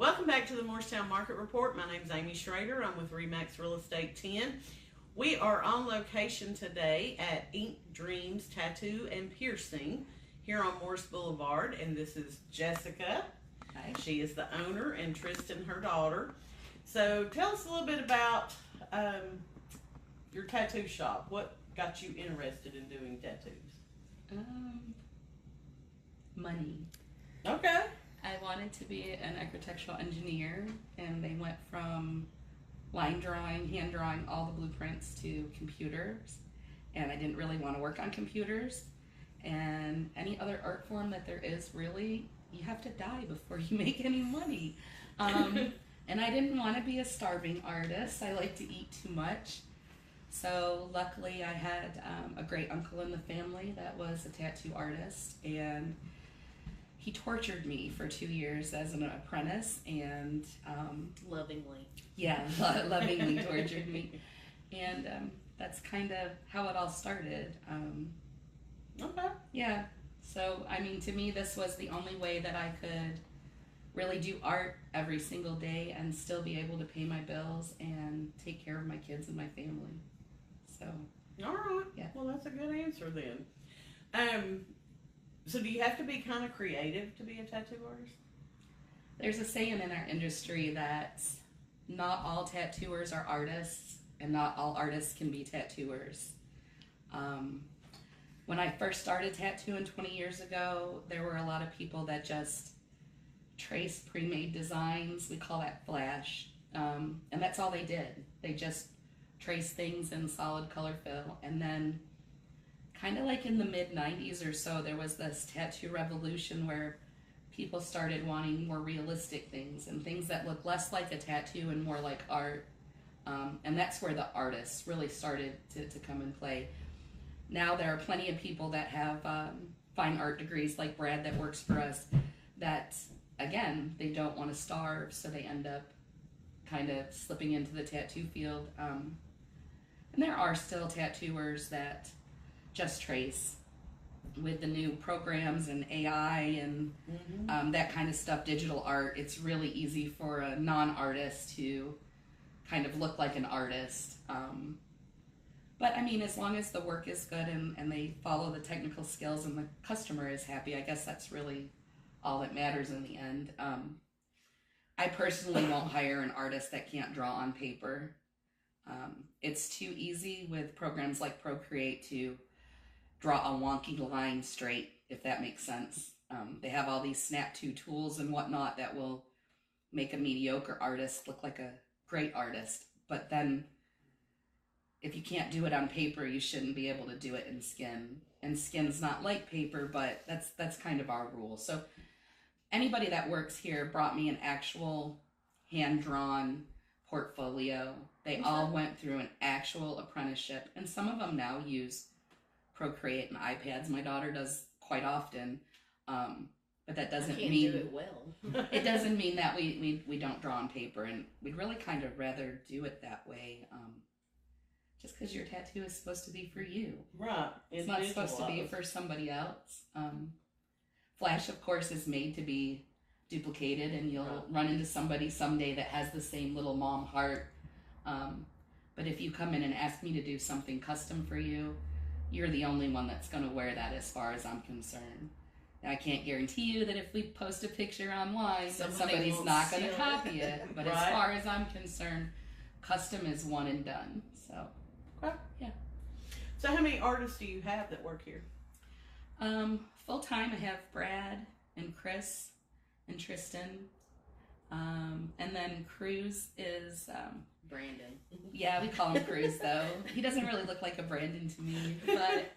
Welcome back to the Morristown Market Report. My name is Amy Schrader. I'm with Remax Real Estate 10. We are on location today at Ink Dreams Tattoo and Piercing here on Morris Boulevard, and this is Jessica. Hi. She is the owner, and Tristan, her daughter. So tell us a little bit about your tattoo shop. What got you interested in doing tattoos? Money. Okay. I wanted to be an architectural engineer, and they went from line drawing, hand drawing, all the blueprints to computers, and I didn't really want to work on computers. And any other art form that there is, really, you have to die before you make any money. And I didn't want to be a starving artist. I like to eat too much. So luckily I had a great uncle in the family that was a tattoo artist, and he tortured me for 2 years as an apprentice, and Lovingly. yeah, lovingly tortured me. And that's kind of how it all started. Okay. Yeah, so I mean, to me, this was the only way that I could really do art every single day and still be able to pay my bills and take care of my kids and my family. So, All right. Yeah. Well, that's a good answer then. So do you have to be kind of creative to be a tattoo artist? there's a saying in our industry that not all tattooers are artists, and not all artists can be tattooers. When I first started tattooing 20 years ago, there were a lot of people that just traced pre-made designs. We call that flash. And that's all they did. They just traced things in solid color fill. And then kind of like in the mid-90s or so, there was this tattoo revolution where people started wanting more realistic things and things that look less like a tattoo and more like art. And that's where the artists really started to come and play. Now there are plenty of people that have fine art degrees like Brad that works for us that, again, they don't want to starve, so they end up kind of slipping into the tattoo field. And there are still tattooers that just trace with the new programs and AI and that kind of stuff, digital art. It's really easy for a non-artist to kind of look like an artist. But I mean, as long as the work is good and they follow the technical skills and the customer is happy, I guess that's really all that matters in the end. I personally won't hire an artist that can't draw on paper. It's too easy with programs like Procreate to draw a wonky line straight, if that makes sense. They have all these snap to tools and whatnot that will make a mediocre artist look like a great artist. But then if you can't do it on paper, you shouldn't be able to do it in skin. And skin's not like paper, but that's kind of our rule. So anybody that works here brought me an actual hand-drawn portfolio. They all went through an actual apprenticeship, and some of them now use Procreate and iPads. My daughter does quite often, but that doesn't mean do it well. it doesn't mean that we don't draw on paper, and we'd really kind of rather do it that way. Just because your tattoo is supposed to be for you. Right. It's not supposed to be for somebody else. Flash, of course, is made to be duplicated, and you'll run into somebody someday that has the same little mom heart. But if you come in and ask me to do something custom for you, you're the only one that's going to wear that as far as I'm concerned. Now, I can't guarantee you that if we post a picture online that somebody's not going to copy it. But as far as I'm concerned, custom is one and done. So. Okay. Yeah. So how many artists do you have that work here? Full time, I have Brad and Chris and Tristan. And then Cruz is, Brandon. yeah, we call him Cruz though. He doesn't really look like a Brandon to me, but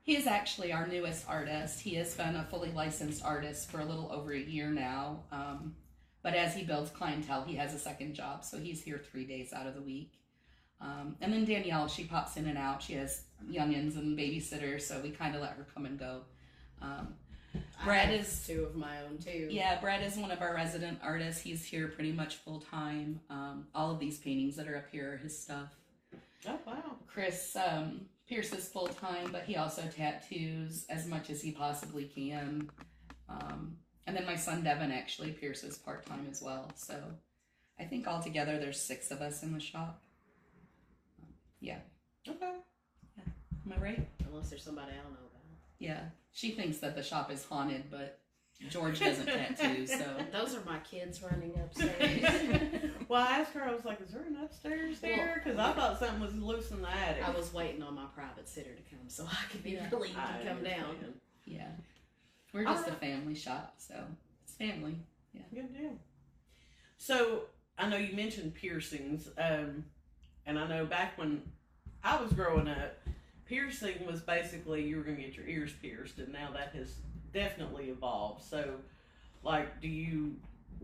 he is actually our newest artist. He has been a fully licensed artist for a little over a year now. But as he builds clientele, he has a second job, so he's here 3 days out of the week. And then Danielle, she pops in and out. She has youngins and babysitters, so we kind of let her come and go. Brad is 2 of my own too. Yeah, Brad is one of our resident artists. He's here pretty much full time. All of these paintings that are up here are his stuff. Oh, wow. Chris Pierce is full time, but he also tattoos as much as he possibly can. And then my son Devin actually pierces part-time as well. So I think altogether there's 6 of us in the shop. Yeah. Okay. Am I right? Unless there's somebody I don't know about. Yeah. She thinks that the shop is haunted, but George doesn't tattoo, so. Those are my kids running upstairs. Well, I asked her, I was like, is there an upstairs here? Because I thought something was loose in the attic. I was waiting on my private sitter to come so I could be Yeah. relieved I to come down. understand. Yeah. We're just a Alright. family shop, so it's family. Good deal. So, I know you mentioned piercings, and I know back when I was growing up, piercing was basically you were going to get your ears pierced, and now that has definitely evolved. So, like,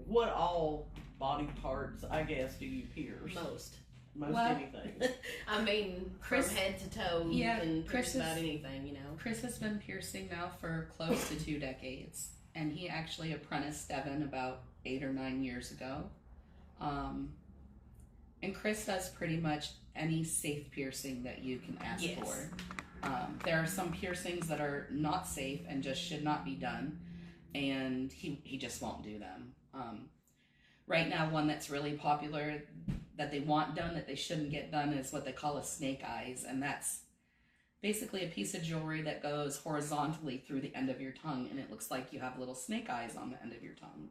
what all body parts, I guess, do you pierce? Most. Most Well, anything. I mean, Chris- from head to toe, Yeah, you can Chris pierce about is- anything, you know. Chris has been piercing now for close to 2 decades, and he actually apprenticed Devin about 8 or 9 years ago. And Chris does pretty much any safe piercing that you can ask Yes. for. There are some piercings that are not safe and just should not be done, and he just won't do them. Right now, one that's really popular that they want done that they shouldn't get done is what they call a snake eyes, and that's basically a piece of jewelry that goes horizontally through the end of your tongue, and it looks like you have little snake eyes on the end of your tongue.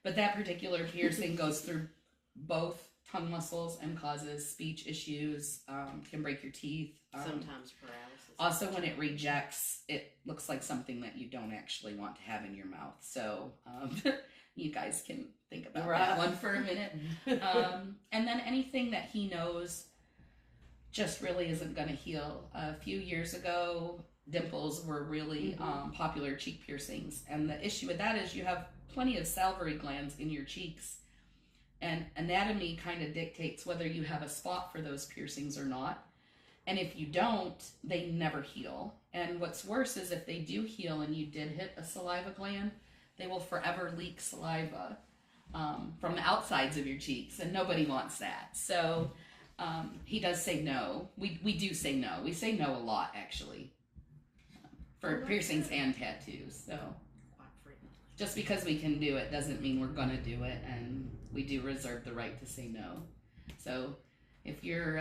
But that particular piercing goes through both tongue muscles and causes speech issues, can break your teeth. Sometimes paralysis. Also, when it rejects, it looks like something that you don't actually want to have in your mouth. So you guys can think about that one for a minute. And then anything that he knows just really isn't going to heal. A few years ago, dimples were really popular cheek piercings. And the issue with that is you have plenty of salivary glands in your cheeks. And anatomy kind of dictates whether you have a spot for those piercings or not. And if you don't, they never heal. And what's worse is if they do heal and you did hit a saliva gland, they will forever leak saliva from the outsides of your cheeks. And nobody wants that. So he does say no. We do say no. We say no a lot, actually, for piercings and tattoos. So Quite frequently. just because we can do it doesn't mean we're going to do it. And we do reserve the right to say no. So if your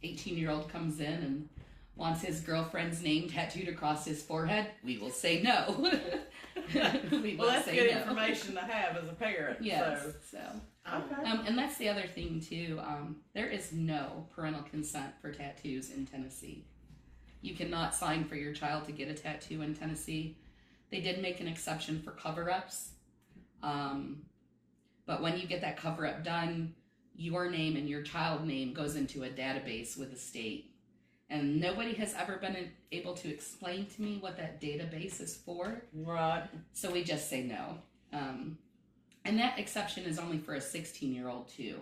18-year-old comes in and wants his girlfriend's name tattooed across his forehead, we will say no. We will Well, that's say good no. information to have as a parent. Yes. So. So. Okay. And that's the other thing too. There is no parental consent for tattoos in Tennessee. You cannot sign for your child to get a tattoo in Tennessee. They did make an exception for cover-ups. But when you get that cover-up done, your name and your child name goes into a database with the state. And nobody has ever been able to explain to me what that database is for. Right. So we just say no. And that exception is only for a 16-year-old too.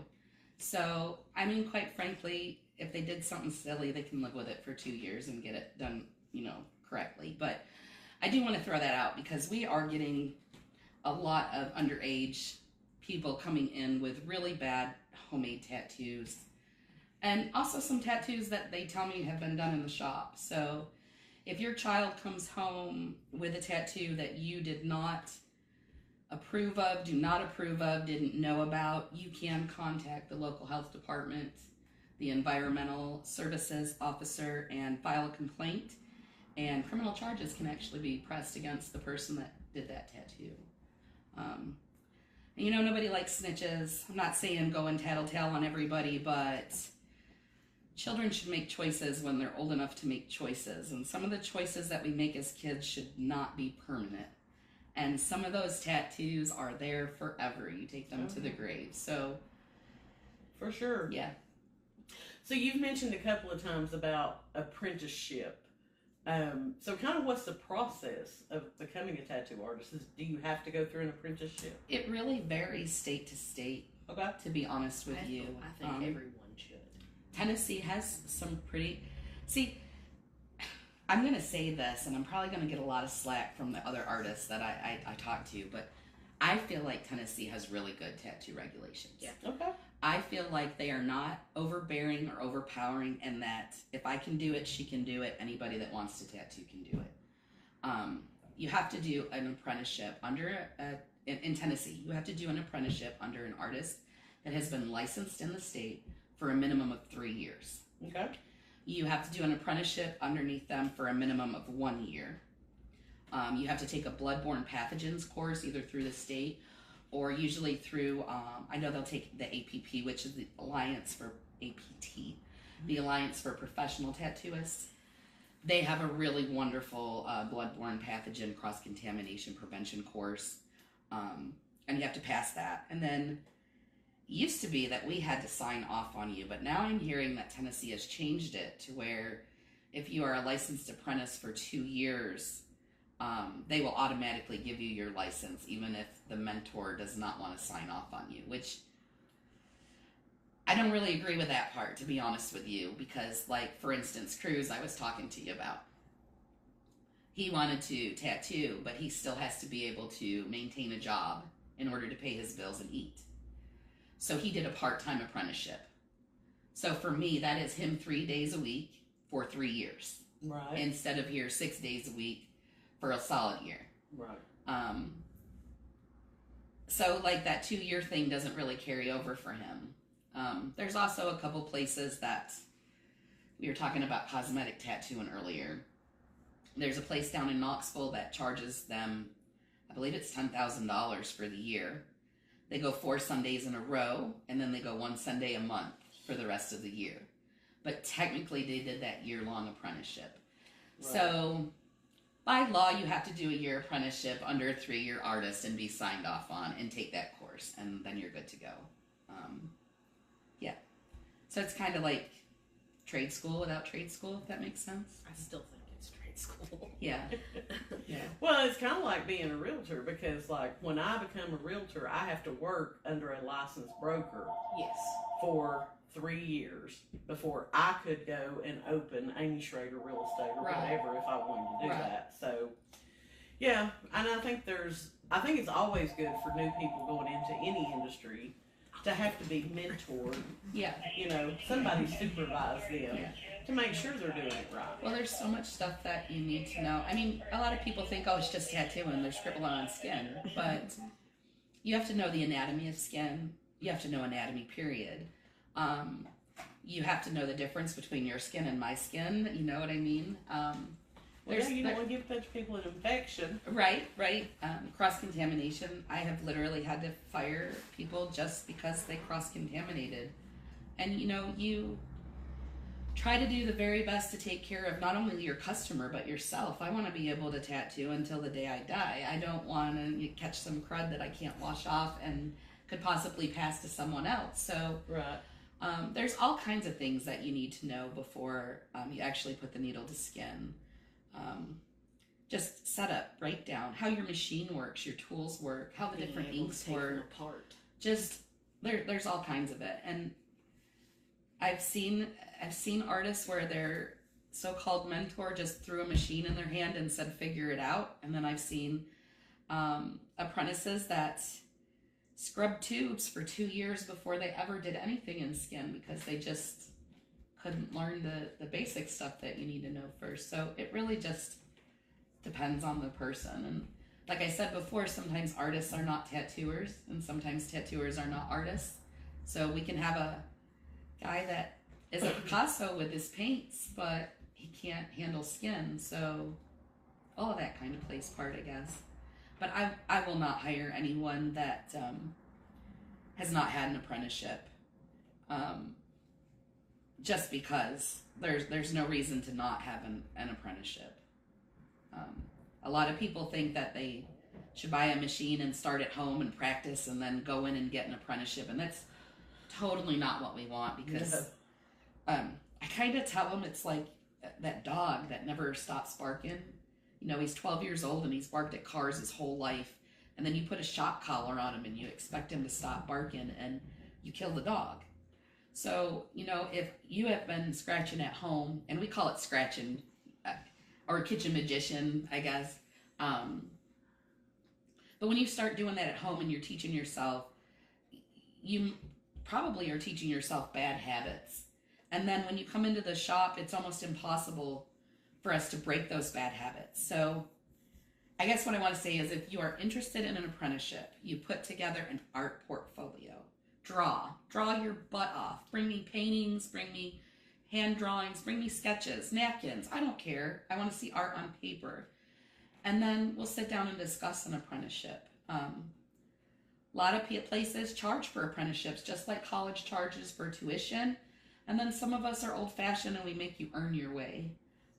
So, I mean, quite frankly, if they did something silly, they can live with it for 2 years and get it done, correctly. But I do want to throw that out because we are getting a lot of underage people coming in with really bad homemade tattoos. And also some tattoos that they tell me have been done in the shop. So if your child comes home with a tattoo that you did not approve of, do not approve of, didn't know about, you can contact the local health department, the environmental services officer, and file a complaint. And criminal charges can actually be pressed against the person that did that tattoo. Nobody likes snitches. I'm not saying go and tattletale on everybody, but children should make choices when they're old enough to make choices. And some of the choices that we make as kids should not be permanent. And some of those tattoos are there forever. You take them to the grave. So, For sure. yeah. So you've mentioned a couple of times about apprenticeship. So kind of what's the process of becoming a tattoo artist? Do you have to go through an apprenticeship? It really varies state to state, Okay. to be honest with you. I think everyone should. Tennessee has some pretty... See, I'm going to say this, and I'm probably going to get a lot of slack from the other artists that I talk to, but I feel like Tennessee has really good tattoo regulations. Yeah. Okay. I feel like they are not overbearing or overpowering, and that if I can do it, she can do it. Anybody that wants to tattoo can do it. you have to do an apprenticeship in Tennessee. You have to do an apprenticeship under an artist that has been licensed in the state for a minimum of 3 years. Okay. You have to do an apprenticeship underneath them for a minimum of 1 year. You have to take a bloodborne pathogens course either through the state or usually through, I know they'll take the APP, which is the Alliance for APT, the Alliance for Professional Tattooists. They have a really wonderful bloodborne pathogen cross-contamination prevention course, and you have to pass that. And then it used to be that we had to sign off on you, but now I'm hearing that Tennessee has changed it to where if you are a licensed apprentice for 2 years, they will automatically give you your license, even if the mentor does not want to sign off on you, which I don't really agree with that part, to be honest with you, because, like, for instance, Cruz, I was talking to you about, he wanted to tattoo, but he still has to be able to maintain a job in order to pay his bills and eat. So he did a part-time apprenticeship. So for me, that is him 3 days a week for 3 years. Right. Instead of here 6 days a week for a solid year. Right. So like that 2-year thing doesn't really carry over for him. There's also a couple places that we were talking about cosmetic tattooing earlier. There's a place down in Knoxville that charges them, I believe it's $10,000 for the year. They go 4 Sundays in a row, and then they go 1 Sunday a month for the rest of the year. But technically they did that year-long apprenticeship. Right. So by law, you have to do a year apprenticeship under a 3-year artist and be signed off on and take that course, and then you're good to go. Yeah. So it's kind of like trade school without trade school, if that makes sense. I still think it's trade school. Yeah. Yeah. Well, it's kind of like being a realtor because, like, when I become a realtor, I have to work under a licensed broker Yes. for 3 years before I could go and open Amy Schrader Real Estate or Right. whatever if I wanted to do Right. that. So, yeah, and I think it's always good for new people going into any industry to have to be mentored. Yeah. You know, somebody supervise them Yeah. to make sure they're doing it right. Well, there's so much stuff that you need to know. I mean, a lot of people think, oh, it's just tattooing, they're scribbling on skin. But you have to know the anatomy of skin. You have to know anatomy, period. You have to know the difference between your skin and my skin. You know what I mean? Well, yeah, you don't want to give a bunch of people an infection. Right. Cross-contamination. I have literally had to fire people just because they cross-contaminated. And, you know, you try to do the very best to take care of not only your customer, but yourself. I want to be able to tattoo until the day I die. I don't want to catch some crud that I can't wash off and could possibly pass to someone else. So Right. there's all kinds of things that you need to know before you actually put the needle to skin. Just set up, write down how your machine works, your tools work, how the Being different able to inks take them work. apart. Just there's all kinds of it. And I've seen artists where their so-called mentor just threw a machine in their hand and said figure it out. And then I've seen apprentices that scrubbed tubes for 2 years before they ever did anything in skin because they just couldn't learn the basic stuff that you need to know first. So it really just depends on the person. And like I said before, sometimes artists are not tattooers and sometimes tattooers are not artists. So we can have a guy that is a Picasso with his paints, but he can't handle skin. So all of that kind of plays part, I guess. But I will not hire anyone that has not had an apprenticeship. Just because there's no reason to not have an apprenticeship. A lot of people think that they should buy a machine and start at home and practice and then go in and get an apprenticeship, and that's totally not what we want because I kind of tell them it's like that dog that never stops barking. You know, he's 12 years old and he's barked at cars his whole life, and then you put a shock collar on him and you expect him to stop barking and you kill the dog. So, you know, if you have been scratching at home, and we call it scratching, or kitchen magician, I guess. But when you start doing that at home and you're teaching yourself, you probably are teaching yourself bad habits. And then when you come into the shop, it's almost impossible for us to break those bad habits. So I guess what I want to say is if you are interested in an apprenticeship, you put together an art portfolio. Draw your butt off. Bring me paintings, bring me hand drawings, bring me sketches, napkins. I don't care. I want to see art on paper. And then we'll sit down and discuss an apprenticeship. A lot of places charge for apprenticeships, just like college charges for tuition. And then some of us are old-fashioned and we make you earn your way.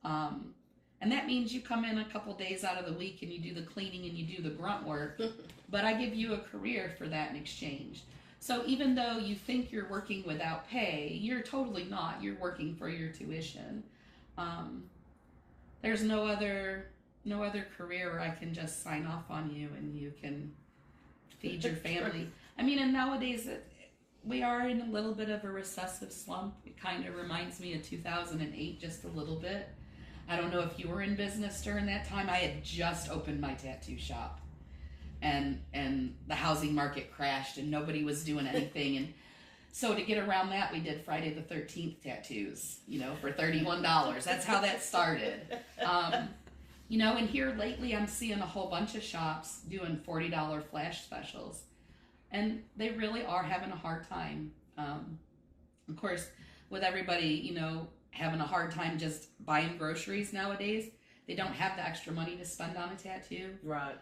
And that means you come in a couple days out of the week and you do the cleaning and you do the grunt work. But I give you a career for that in exchange. So even though you think you're working without pay, you're totally not. You're working for your tuition. There's no other career where I can just sign off on you and you can feed your family. I mean, and nowadays we are in a little bit of a recessive slump. It kind of reminds me of 2008 just a little bit. I don't know if you were in business during that time. I had just opened my tattoo shop. And the housing market crashed and nobody was doing anything. And so to get around that, we did Friday the 13th tattoos, for $31. That's how that started. And here lately I'm seeing a whole bunch of shops doing $40 flash specials. And they really are having a hard time. Of course, with everybody, having a hard time just buying groceries nowadays, they don't have the extra money to spend on a tattoo. Right.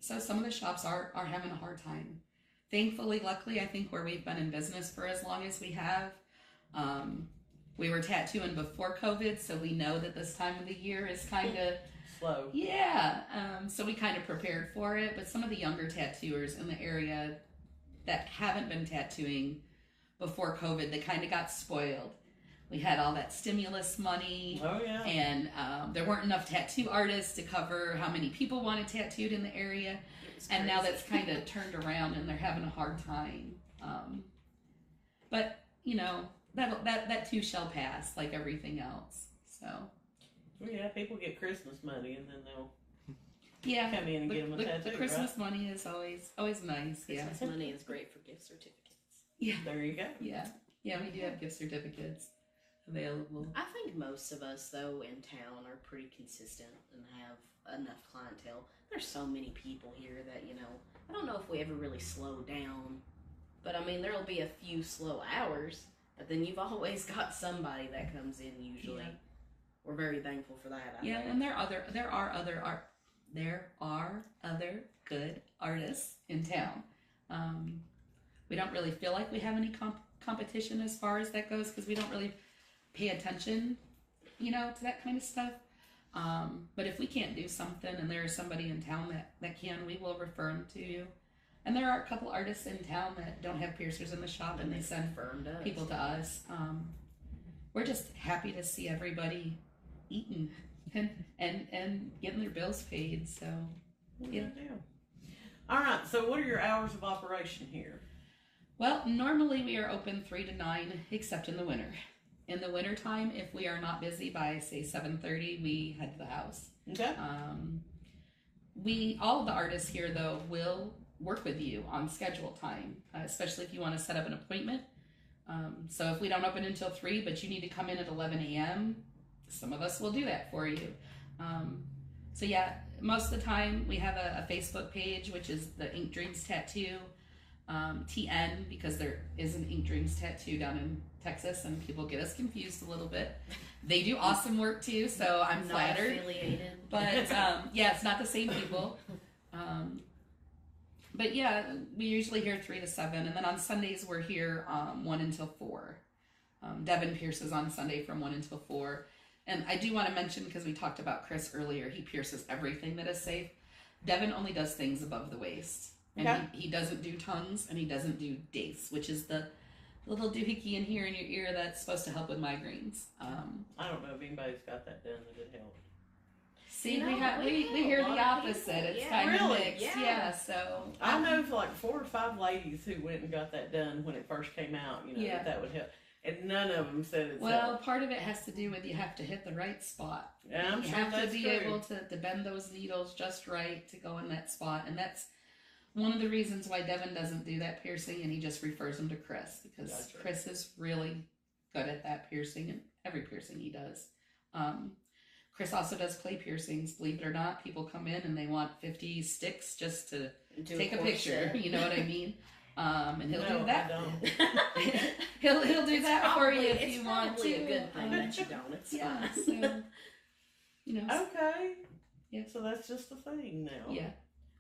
So some of the shops are having a hard time. Thankfully, luckily, I think where we've been in business for as long as we have, we were tattooing before COVID, so we know that this time of the year is kind of slow. Yeah. So we kind of prepared for it. But some of the younger tattooers in the area that haven't been tattooing before COVID, they kind of got spoiled. We had all that stimulus money. Oh, yeah. And there weren't enough tattoo artists to cover how many people wanted tattooed in the area. And now that's kind of turned around and they're having a hard time. But, that too shall pass like everything else. So. Yeah, people get Christmas money and then they'll come in and get them a tattoo. The Christmas money is always nice. Christmas money is great for gift certificates. Yeah. There you go. Yeah. Yeah, we do have gift certificates available. I think most of us, though, in town are pretty consistent and have enough clientele. There's so many people here that, I don't know if we ever really slow down. But, I mean, there'll be a few slow hours, but then you've always got somebody that comes in usually. Yeah. We're very thankful for that. And there are other good artists in town. We don't really feel like we have any competition as far as that goes because we don't really pay attention, to that kind of stuff. But if we can't do something and there is somebody in town that can, we will refer them to you. And there are a couple artists in town that don't have piercers in the shop and they send people to us. We're just happy to see everybody eating and getting their bills paid. So, yeah. All right. So what are your hours of operation here? Well, normally we are open 3 to 9, except in the winter. In the wintertime, if we are not busy by, say, 7:30, we head to the house. Okay. All of the artists here, though, will work with you on schedule time, especially if you want to set up an appointment. So if we don't open until 3, but you need to come in at 11 a.m., some of us will do that for you. So yeah, most of the time we have a Facebook page, which is the Ink Dreams Tattoo, TN, because there is an Ink Dreams Tattoo down in Texas, and people get us confused a little bit. They do awesome work too, so I'm flattered. Not affiliated. But yeah, it's not the same people. But yeah, we usually here 3 to 7, and then on Sundays we're here 1 until 4. Devin pierces on Sunday from 1 until 4. And I do want to mention, because we talked about Chris earlier, he pierces everything that is safe. Devin only does things above the waist. And okay. he doesn't do tongues, and he doesn't do dace, which is the little doohickey in here in your ear that's supposed to help with migraines. I don't know if anybody's got that done that it helped. See, we hear the opposite. It's kind of mixed. Yeah, so. I know like 4 or 5 ladies who went and got that done when it first came out, that would help. And none of them said it's well, part of it has to do with you have to hit the right spot. Yeah, I'm you sure have that's to be true. able to bend those needles just right to go in that spot. And that's one of the reasons why Devin doesn't do that piercing, and he just refers them to Chris, because Gotcha. Chris is really good at that piercing and every piercing he does. Chris also does clay piercings. Believe it or not, people come in and they want 50 sticks just to take a picture. You know what I mean? And he'll do that. I don't. he'll do that for you if you want to. It's probably a good thing that you don't. It's Yeah. fine. So, you know. Okay. Yeah. So that's just a thing now. Yeah.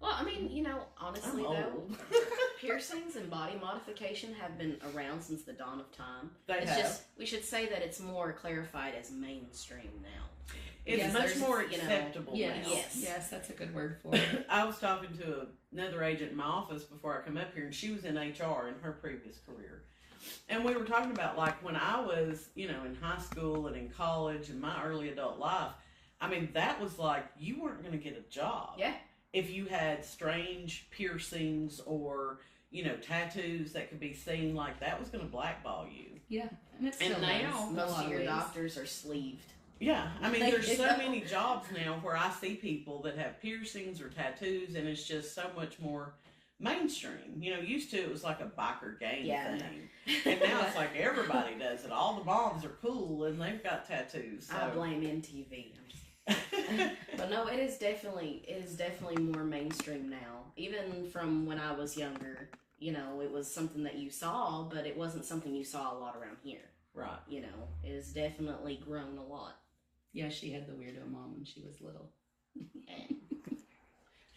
Well, I mean, honestly I'm though, old. piercings and body modification have been around since the dawn of time. They It's have. just we should say that it's more clarified as mainstream now. It's Yes, much there's, more you know, acceptable Yes. now. Yes. That's a good word for it. I was talking to another agent in my office before I come up here, and she was in HR in her previous career. And we were talking about, like, when I was, in high school and in college and my early adult life, I mean, that was like, you weren't going to get a job. Yeah. If you had strange piercings or, tattoos that could be seen, like, that was going to blackball you. Yeah. And it's still And now, nice in a Most lot of your ways. doctors are sleeved. Yeah, I mean, Like, there's so many jobs now where I see people that have piercings or tattoos, and it's just so much more mainstream. Used to it was like a biker gang Yeah. thing, and now it's like everybody does it. All the moms are cool and they've got tattoos. So. I blame MTV. I'm just kidding. But no, it is definitely more mainstream now. Even from when I was younger, it was something that you saw, but it wasn't something you saw a lot around here. Right. It has definitely grown a lot. Yeah, she had the weirdo mom when she was little.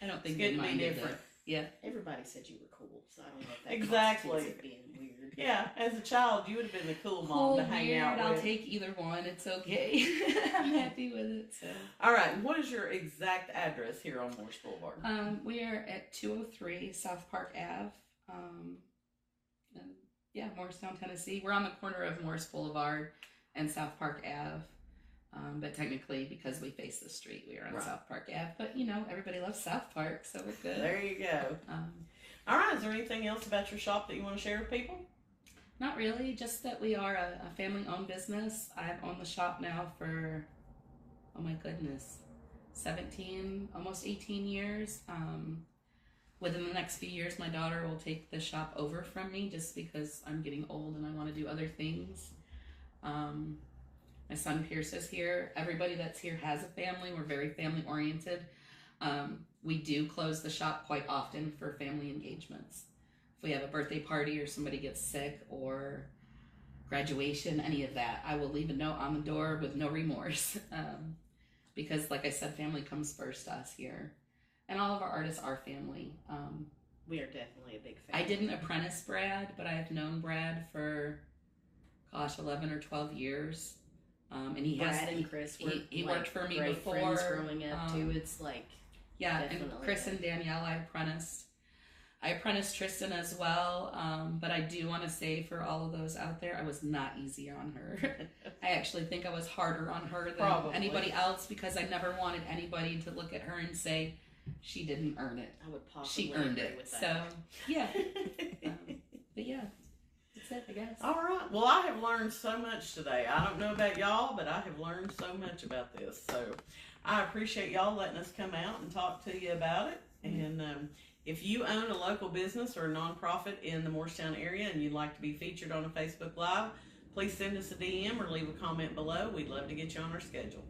I don't think It's good they to be minded different. Yeah. Everybody said you were cool, so I don't know if that Exactly. constitutes it being weird. Yeah, as a child, you would have been the cool mom Cool, to hang weird, out I'll with. take either one. It's okay. I'm happy with it. So, All right, what is your exact address here on Morse Boulevard? we are at 203 South Park Ave. And yeah, Morristown, Tennessee. We're on the corner of Morse Boulevard and South Park Ave. But technically, because we face the street, we are on Right. South Park Ave. But everybody loves South Park, so we're good. There you go. All right, is there anything else about your shop that you want to share with people? Not really, just that we are a family-owned business. I've owned the shop now for, oh my goodness, 17, almost 18 years. Within the next few years, my daughter will take the shop over from me just because I'm getting old and I want to do other things. My son Pierce is here. Everybody that's here has a family. We're very family-oriented. We do close the shop quite often for family engagements. If we have a birthday party or somebody gets sick or graduation, any of that, I will leave a note on the door with no remorse. Because, like I said, family comes first to us here. And all of our artists are family. We are definitely a big fan. I didn't apprentice Brad, but I have known Brad for, 11 or 12 years. And he Brad and Chris were he worked for me great before. friends growing up too. It's like Yeah, definitely and Chris and Danielle I apprenticed Tristan as well, but I do want to say for all of those out there, I was not easy on her. I actually think I was harder on her than Probably. anybody else because I never wanted anybody to look at her and say she didn't earn it. I would possibly She earned agree it. with that. So, yeah. But yeah, that's it, I guess. All right. Well, I have learned so much today. I don't know about y'all, but I have learned so much about this. So I appreciate y'all letting us come out and talk to you about it. And if you own a local business or a nonprofit in the Morristown area and you'd like to be featured on a Facebook Live, please send us a DM or leave a comment below. We'd love to get you on our schedule.